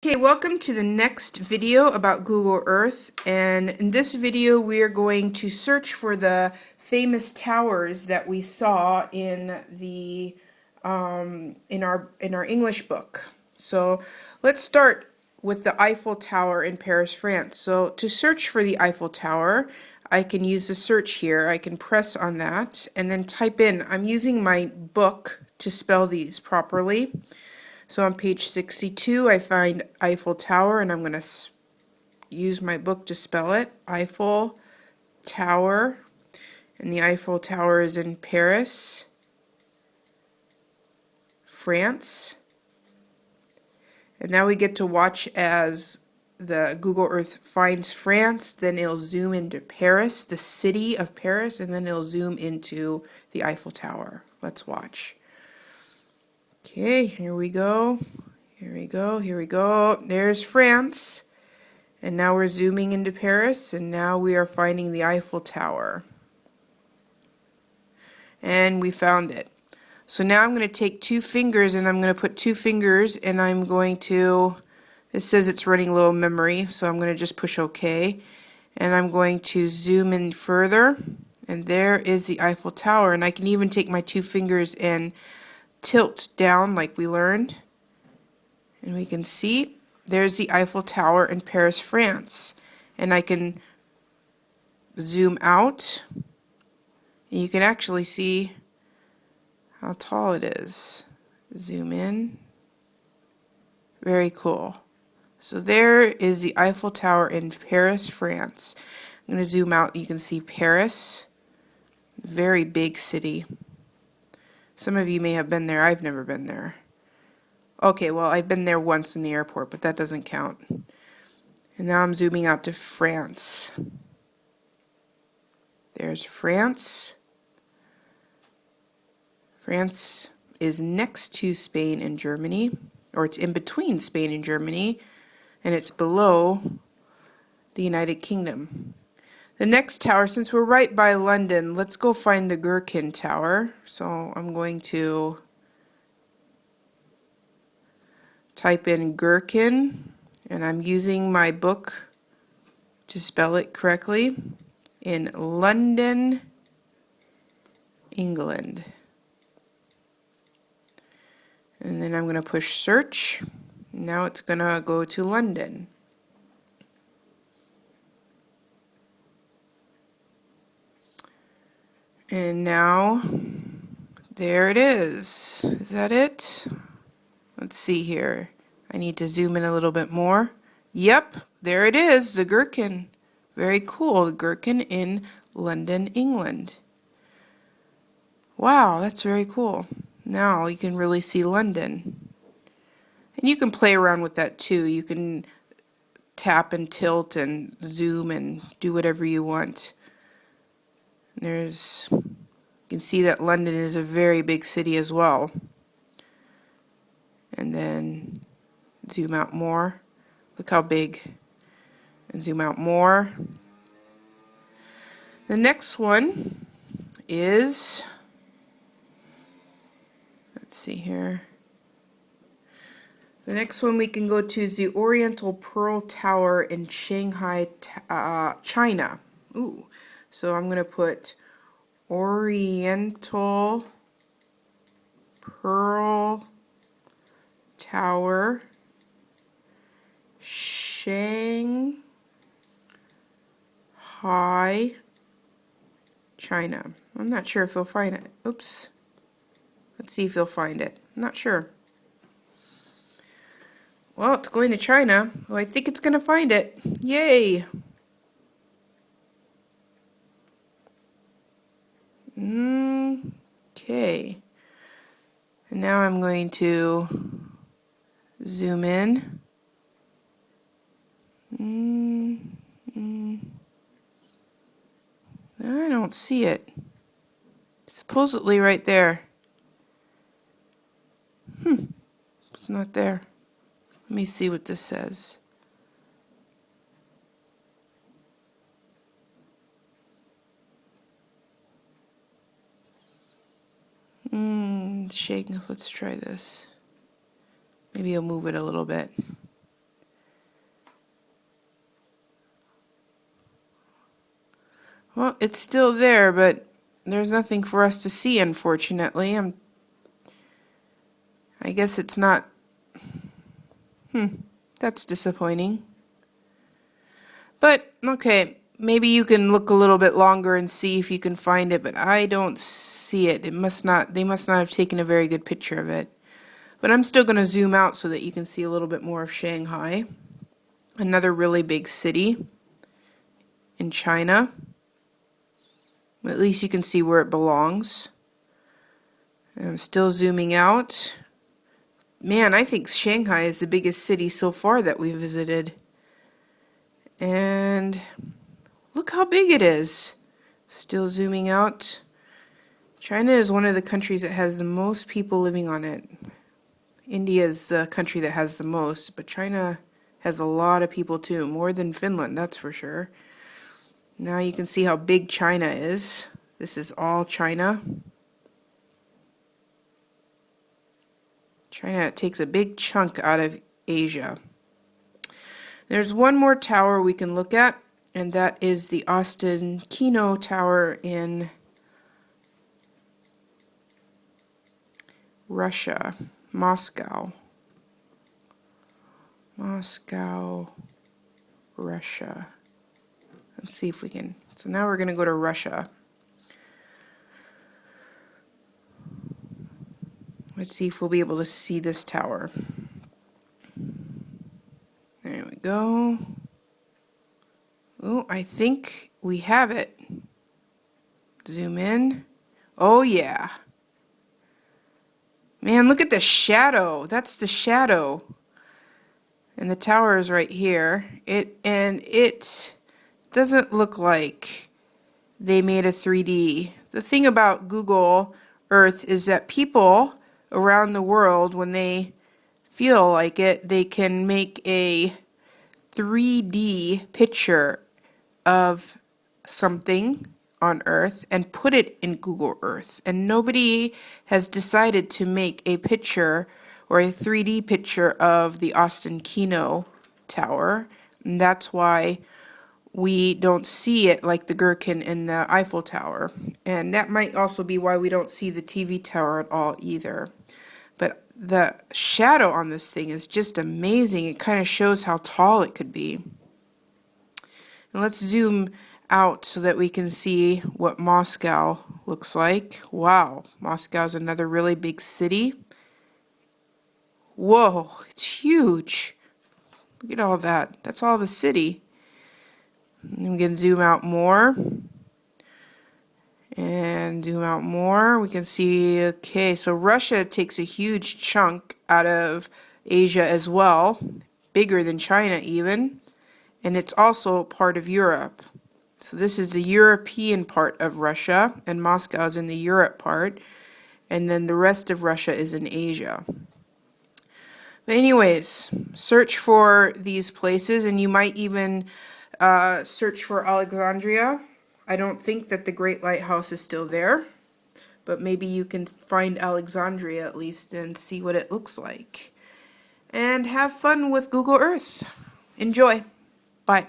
Okay, welcome to the next video about Google Earth, and in this video we are going to search for the famous towers that we saw in the in our English book. So let's start with the Eiffel Tower in Paris, France. So to search for the Eiffel Tower, I can use the search here. I can press on that and then type in. I'm using my book to spell these properly. So on page 62, I find Eiffel Tower, and I'm going to use my book to spell it. Eiffel Tower, and the Eiffel Tower is in Paris, France. And now we get to watch as the Google Earth finds France, then it'll zoom into Paris, the city of Paris, and then it'll zoom into the Eiffel Tower. Let's watch. Okay, here we go. Here we go. Here we go. There's France. And now we're zooming into Paris, and now we are finding the Eiffel Tower. And we found it. So now I'm going to take two fingers, and I'm going to put two fingers, and I'm going to, it says it's running low memory, so I'm going to just push OK. And I'm going to zoom in further, and there is the Eiffel Tower. And I can even take my two fingers and tilt down like we learned, and we can see there's the Eiffel Tower in Paris, France. And I can zoom out, and you can actually see how tall it is. Zoom in. Very cool. So there is the Eiffel Tower in Paris, France. I'm going to zoom out. You can see Paris. Very big city. Some of you may have been there. I've never been there. Okay, well, I've been there once in the airport, but that doesn't count. And now I'm zooming out to France. There's France. France is next to Spain and Germany, or it's in between Spain and Germany, and it's below the United Kingdom. The next tower, since we're right by London, let's go find the Gherkin Tower. So I'm going to type in Gherkin, and I'm using my book to spell it correctly, in London, England. And then I'm going to push search. Now it's going to go to London. And now, there it is. Is that it? Let's see here. I need to zoom in a little bit more. Yep, there it is, the Gherkin. Very cool, the Gherkin in London, England. Wow, that's very cool. Now you can really see London. And you can play around with that too. You can tap and tilt and zoom and do whatever you want. You can see that London is a very big city as well. And then zoom out more. Look how big. And zoom out more. The next one is, let's see here. The next one we can go to is the Oriental Pearl Tower in Shanghai, China. Ooh. So I'm going to put Oriental Pearl Tower, Shanghai, China. I'm not sure if he'll find it. Oops. Let's see if he'll find it. I'm not sure. Well, it's going to China. Well, I think it's going to find it. Yay! Okay. And now I'm going to zoom in. I don't see it. It's supposedly right there. It's not there. Let me see what this says. Shaking. Let's try this. Maybe I'll move it a little bit. Well, it's still there, but there's nothing for us to see, unfortunately. I guess it's not. That's disappointing. But, okay, maybe you can look a little bit longer and see if you can find it, but I don't see it. They must not have taken a very good picture of it. But I'm still going to zoom out so that you can see a little bit more of Shanghai. Another really big city in China. At least you can see where it belongs. And I'm still zooming out. Man, I think Shanghai is the biggest city so far that we visited. And look how big it is. Still zooming out. China is one of the countries that has the most people living on it. India is the country that has the most, but China has a lot of people too, more than Finland, that's for sure. Now you can see how big China is. This is all China. China takes a big chunk out of Asia. There's one more tower we can look at, and that is the Ostankino Tower in Russia, Moscow. Moscow, Russia. Let's see if we can. So now we're going to go to Russia. Let's see if we'll be able to see this tower. There we go. Oh, I think we have it. Zoom in. Oh, yeah. Man, look at the shadow. That's the shadow. And the tower is right here. It doesn't look like they made a 3D. The thing about Google Earth is that people around the world, when they feel like it, they can make a 3D picture of something on Earth and put it in Google Earth. And nobody has decided to make a picture or a 3D picture of the Ostankino Tower. And that's why we don't see it like the Gherkin and the Eiffel Tower. And that might also be why we don't see the TV tower at all either. But the shadow on this thing is just amazing. It kind of shows how tall it could be. And let's zoom out so that we can see what Moscow looks like. Wow, Moscow's another really big city. Whoa, it's huge. Look at all that. That's all the city. And we can zoom out more. And zoom out more. We can see, okay, so Russia takes a huge chunk out of Asia as well. Bigger than China even. And it's also part of Europe. So this is the European part of Russia, and Moscow is in the Europe part. And then the rest of Russia is in Asia. But anyways, search for these places, and you might even search for Alexandria. I don't think that the Great Lighthouse is still there, but maybe you can find Alexandria at least and see what it looks like. And have fun with Google Earth. Enjoy. Bye.